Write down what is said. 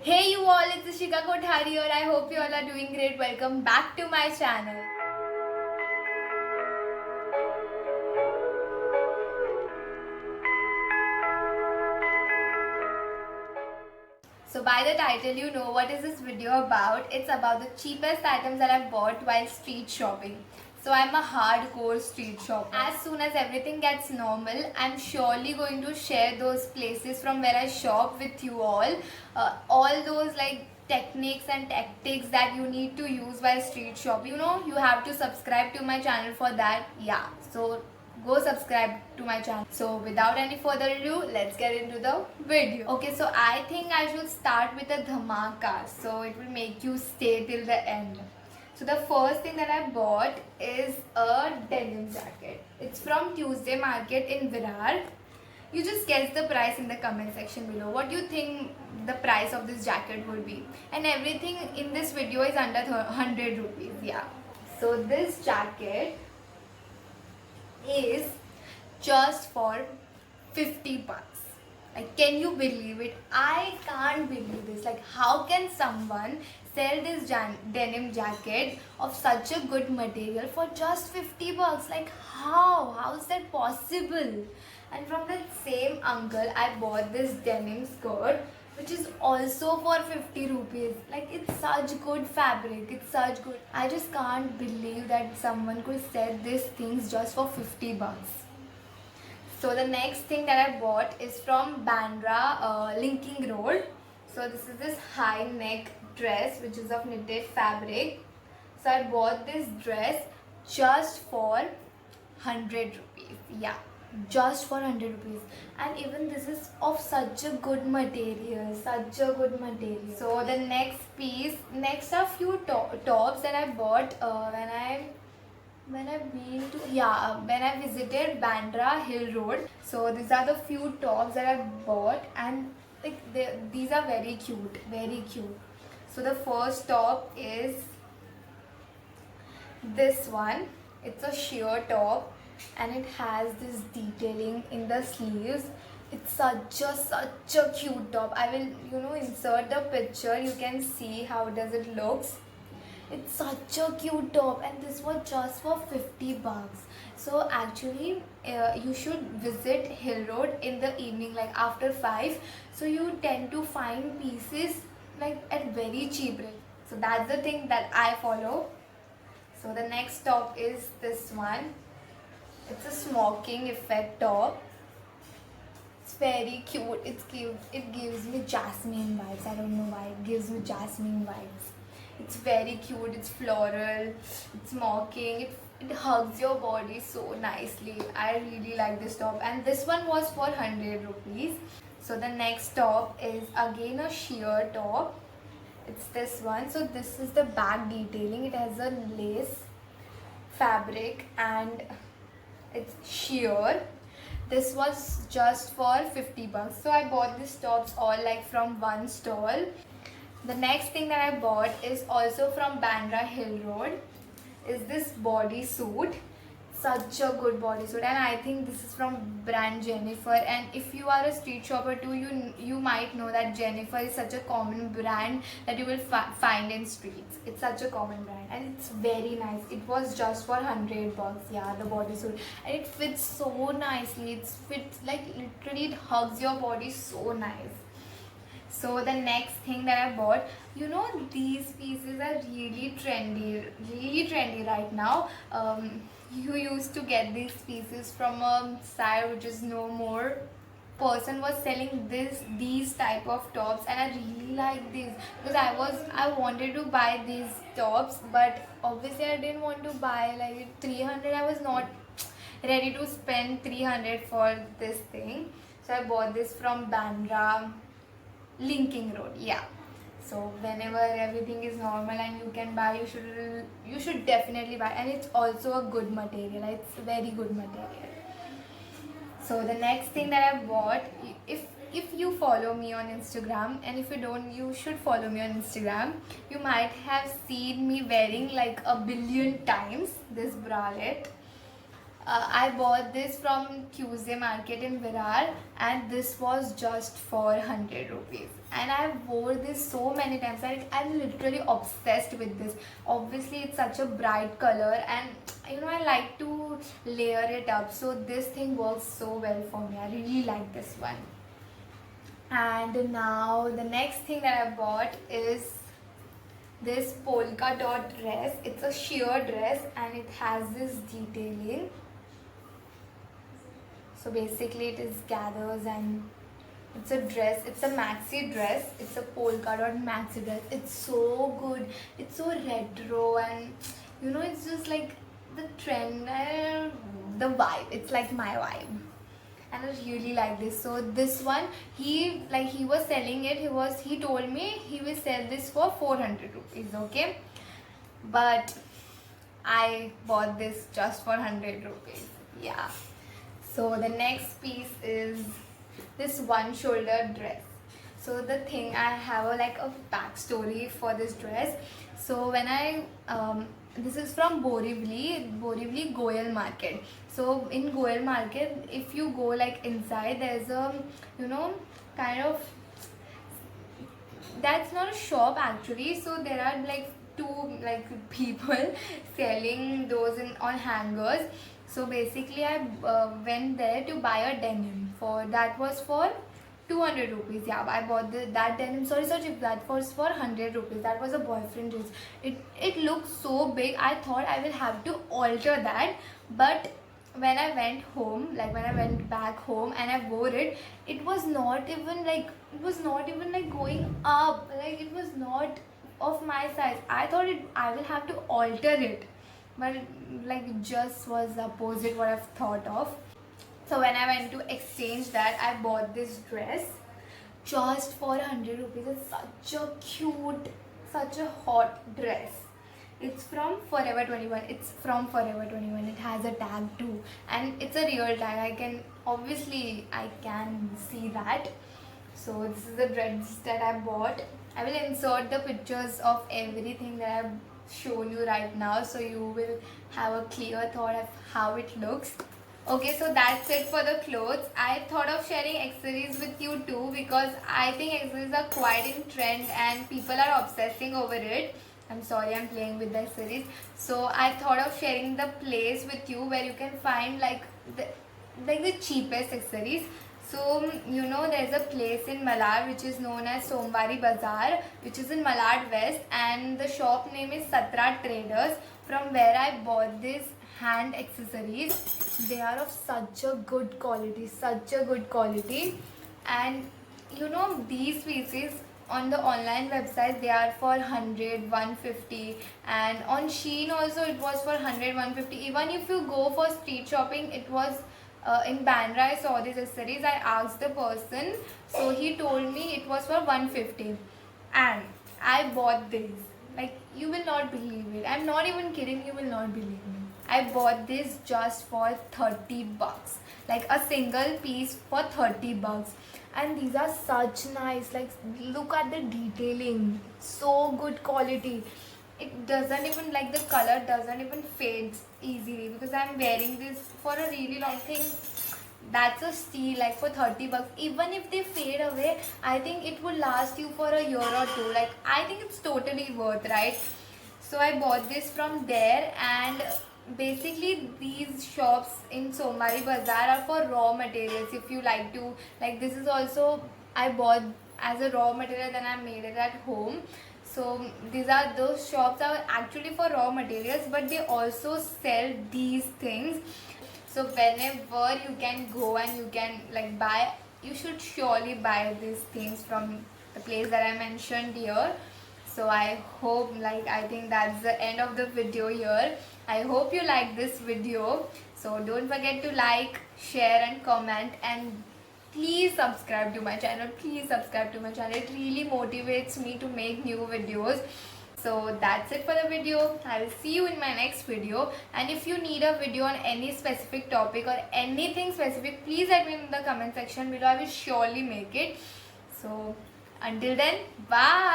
Hey you all, it's Ishika Kothari here. I hope you all are doing great. Welcome back to my channel. So by the title you know what is this video about. It's about the cheapest items that I've bought while street shopping. So I'm a hardcore street shopper. As soon as everything gets normal, I'm surely going to share those places from where I shop with you all. All those like techniques and tactics that you need to use while street shopping. You know, you have to subscribe to my channel for that. Yeah, so go subscribe to my channel. So without any further ado, let's get into the video. Okay, so I think I should start with a dhamaka, so it will make you stay till the end. So the first thing that I bought is a denim jacket. It's from Tuesday Market in Virar. You just guess the price in the comment section below. What do you think the price of this jacket would be? And everything in this video is under 100 rupees. Yeah. So this jacket is just for 50 bucks. Like, can you believe it? I can't believe this. Like, how can someone sell this denim jacket of such a good material for just 50 bucks? Like, how is that possible? And from that same uncle I bought this denim skirt, which is also for 50 rupees. Like, it's such good fabric, it's such good. I just can't believe that someone could sell these things just for 50 bucks. So the next thing that I bought is from Bandra Linking Road. So this is this high neck dress which is of knitted fabric. So I bought this dress just for 100 rupees. Yeah, just for 100 rupees. And even this is of such a good material, So the next are few tops that I bought when I visited Bandra Hill Road. So these are the few tops that I bought, and like these are very cute, very cute. So the first top is this one. It's a sheer top and it has this detailing in the sleeves. It's such a cute top. I will insert the picture. You can see how does it looks. It's such a cute top, and this was just for 50 bucks. So actually you should visit Hill Road in the evening, like after 5. So you tend to find pieces like at very cheap rate. So that's the thing that I follow. So the next top is this one. It's a smoking effect top. It's very cute. It's cute. It gives me jasmine vibes. I don't know why it gives me jasmine vibes. It's very cute. It's floral. It's smoking. It hugs your body so nicely. I really like this top, and this one was for 100 rupees. So the next top is again a sheer top. It's this one. So this is the back detailing. It has a lace fabric and it's sheer. This was just for 50 bucks. So I bought these tops all like from one stall. The next thing that I bought is also from Bandra Hill Road. Is this bodysuit. Such a good bodysuit, and I think this is from brand Jennifer. And if you are a street shopper too, you might know that Jennifer is such a common brand that you will find in streets. It's such a common brand and it's very nice. It was just for 100 bucks. Yeah, the bodysuit, and it fits so nicely. It fits like literally, it hugs your body so nice. So the next thing that I bought, these pieces are really trendy right now. You used to get these pieces from a site which is no more. Person was selling these type of tops, and I really like these because I wanted to buy these tops, but obviously I didn't want to buy like 300. I was not ready to spend 300 for this thing. So I bought this from Bandra Linking Road. Yeah. So whenever everything is normal and you can buy, you should definitely buy, and it's also a good material. It's very good material. So the next thing that I bought, if you follow me on Instagram, and if you don't, you should follow me on Instagram. You might have seen me wearing like a billion times this bralette. I bought this from Tuesday Market in Virar, and this was just for 100 rupees. And I wore this so many times. I'm literally obsessed with this. Obviously, it's such a bright color, and I like to layer it up. So this thing works so well for me. I really like this one. And now the next thing that I bought is this polka dot dress. It's a sheer dress and it has this detailing. So basically it is gathers and it's a dress. It's a maxi dress. It's a polka dot maxi dress. It's so good. It's so retro and it's just like the trend, the vibe. It's like my vibe. And I really like this. So this one, he was selling it. He told me he will sell this for 400 rupees. Okay, but I bought this just for 100 rupees. Yeah. So the next piece is this one shoulder dress. So the thing, I have a backstory for this dress. So when this is from Borivali Goyal Market. So in Goyal Market, if you go inside, there's a kind of, that's not a shop actually. So there are two people selling those on hangers. So basically I went there to buy a denim that was for 200 rupees. Yeah, I bought that denim. Sorry, that was for 100 rupees. That was a boyfriend dress. It looked so big. I thought I will have to alter that, but when I went home, when I went back home and I wore it, it was not even going up. It was not of my size. I thought I will have to alter it, but it just was the opposite what I've thought of. So when I went to exchange that, I bought this dress just for 100 rupees. It's such a cute, such a hot dress. It's from Forever 21. It's from Forever 21. It has a tag too, and it's a real tag. I can see that. So this is the dress that I bought. I will insert the pictures of everything that I've shown you right now, so you will have a clear thought of how it looks. Okay, so that's it for the clothes. I thought of sharing accessories with you too, because I think accessories are quite in trend and people are obsessing over it. I'm sorry, I'm playing with the accessories. So I thought of sharing the place with you where you can find the cheapest accessories. So there's a place in Malad which is known as Somwari Bazaar, which is in Malad West, and the shop name is Satra Traders, from where I bought these hand accessories. They are of such a good quality, and these pieces on the online website, they are for 100, 150, and on Shein also it was for 100, 150. Even if you go for street shopping, it was in Bandra. I saw these accessories. I asked the person, so he told me it was for 150, and I bought this. You will not believe it. I'm not even kidding. You will not believe me. I bought this just for 30 bucks. A single piece for 30 bucks. And these are such nice. Look at the detailing. So good quality. It doesn't even, the color doesn't even fade easily, because I'm wearing this for a really long thing. That's a steal, for 30 bucks. Even if they fade away, I think it will last you for a year or two. I think it's totally worth, right? So I bought this from there, and basically these shops in Somwari Bazaar are for raw materials. If you like to, this is also, I bought as a raw material, then I made it at home. So those shops are actually for raw materials, but they also sell these things. So whenever you can go and you can buy, you should surely buy these things from the place that I mentioned here. So I hope, I think that's the end of the video here. I hope you like this video. So don't forget to like, share and comment, and please subscribe to my channel. It really motivates me to make new videos. So that's it for the video. I will see you in my next video. And if you need a video on any specific topic or anything specific, please let me know in the comment section below. I will surely make it. So until then, bye.